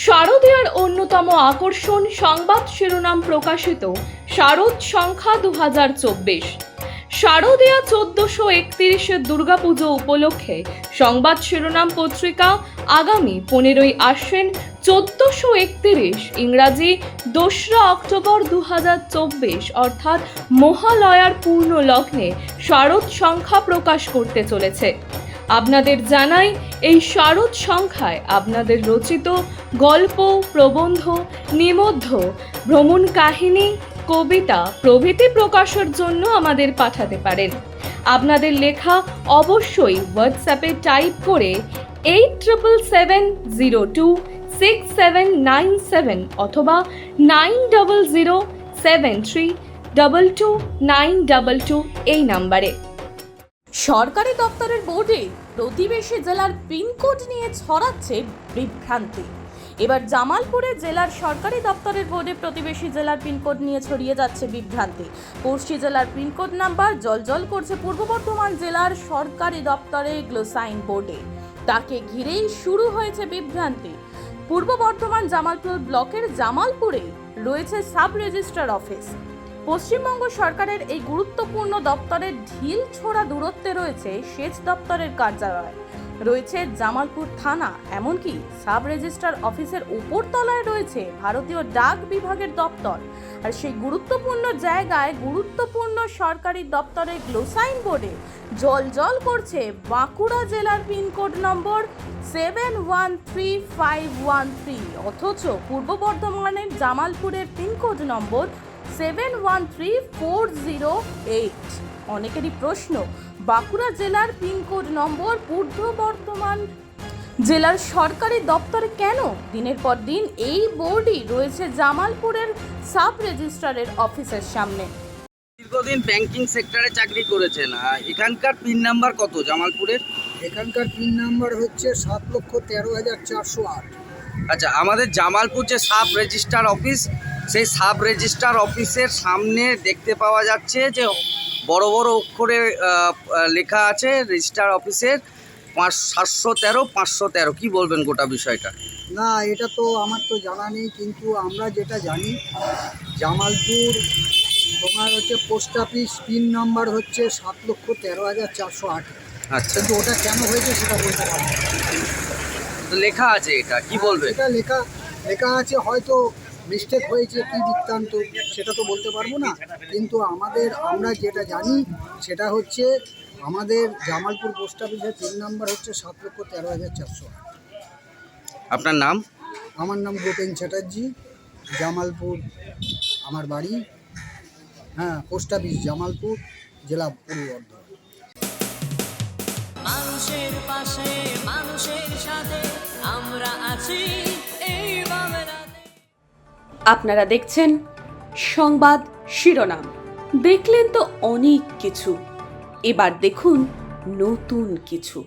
শারদীয়ার অন্যতম আকর্ষণ সংবাদ শিরোনাম প্রকাশিত শারদ সংখ্যা 2024। শারদীয়া 1431 দুর্গাপুজো উপলক্ষে সংবাদ শিরোনাম পত্রিকা আগামী 15ই আশ্বিন 1431 ইংরাজি 2রা অক্টোবর 2024 অর্থাৎ মহালয়ার পূর্ণ লগ্নে শারদ সংখ্যা প্রকাশ করতে চলেছে। আপনাদের জানাই, এই শারদ সংখ্যায় আপনাদের রচিত গল্প, প্রবন্ধ, নিবন্ধ, ভ্রমণ কাহিনী, কবিতা প্রভৃতি প্রকাশের জন্য আমাদের পাঠাতে পারেন। আপনাদের লেখা অবশ্যই হোয়াটসঅ্যাপে টাইপ করে 87026797 অথবা 9007322922 এই নাম্বারে। সরকারি দপ্তরের বোর্ডে প্রতিবেশী জেলার পিনকোড নিয়ে ছড়াচ্ছে বিভ্রান্তি। এবার জামালপুরে জেলার সরকারি দপ্তরের বোর্ডে প্রতিবেশী জেলার পিনকোড নিয়ে ছড়িয়ে যাচ্ছে বিভ্রান্তি। পশ্চিম জেলার পিনকোড নাম্বার জলজল করছে পূর্ব বর্ধমান জেলার সরকারি দপ্তরের গ্লোসাইন বোর্ডে। তাকে ঘিরেই শুরু হয়েছে বিভ্রান্তি। পূর্ব বর্ধমান জামালপুর ব্লকের জামালপুরে রয়েছে সাব রেজিস্ট্রার অফিস। পশ্চিমবঙ্গ সরকারের এই গুরুত্বপূর্ণ দপ্তরের ঢিল ছোড়া দূরত্বে রয়েছে সেচ দপ্তরের কার্যালয়, রয়েছে জামালপুর থানা, এমনকি সাব রেজিস্ট্রার অফিসের উপর তলায় রয়েছে ভারতীয় ডাক বিভাগের দপ্তর। আর সেই গুরুত্বপূর্ণ জায়গায় গুরুত্বপূর্ণ সরকারি দপ্তরের গ্লোসাইন বোর্ডে জলজল করছে বাঁকুড়া জেলার পিনকোড নম্বর 713513, অথচ পূর্ব বর্ধমানের জামালপুরের পিনকোড নম্বর 713408। অনেকেরই প্রশ্ন, বাঁকুড়া জেলার পিনকোড নম্বর পূর্ব বর্ধমান জেলার সরকারি দপ্তরে কেন? দিনের পর দিন এই বোর্ডই রয়েছে জামালপুরের সাব রেজিস্ট্রারের অফিসের সামনে। দীর্ঘদিন ব্যাংকিং সেক্টরে চাকরি করেছেন, এখানকার পিন নাম্বার কত জামালপুরের? এখানকার পিন নাম্বার হচ্ছে 7,13,408। আচ্ছা, আমাদের জামালপুর যে সাব রেজিস্ট্রার অফিস, সেই সাব রেজিস্ট্রার অফিসের সামনে দেখতে পাওয়া যাচ্ছে যে বড় বড় অক্ষরে লেখা আছে রেজিস্ট্রার অফিসের 713 কি বলবেন গোটা বিষয়টা? না, এটা তো আমার তো জানা নেই, কিন্তু আমরা যেটা জানি জামালপুর তোমার হচ্ছে পোস্ট অফিস পিন নাম্বার হচ্ছে 7,13,408। আচ্ছা, কিন্তু ওটা কেন হয়েছে সেটা বলতে পারবো না। তো লেখা আছে, এটা কি বলবেন? এটা লেখা আছে, হয়তো মিস্টেক হয়েছে, কি বৃত্তান্ত সেটা তো বলতে পারবো না, কিন্তু আমরা যেটা জানি সেটা হচ্ছে আমাদের জামালপুর পোস্ট অফিসের পিন নাম্বার হচ্ছে 7,13,408। আপনার নাম? আমার নাম গোপেন চ্যাটার্জি, জামালপুর আমার বাড়ি। হ্যাঁ, পোস্ট অফিস জামালপুর, জেলা পূর্ব বর্ধমান। মানুষের পাশে মানুষের সাথে আমরা আছি এই বাংলাতে। আপনারা দেখছেন সংবাদ শিরোনাম। দেখলেন তো অনেক কিছু, এবার দেখুন নতুন কিছু।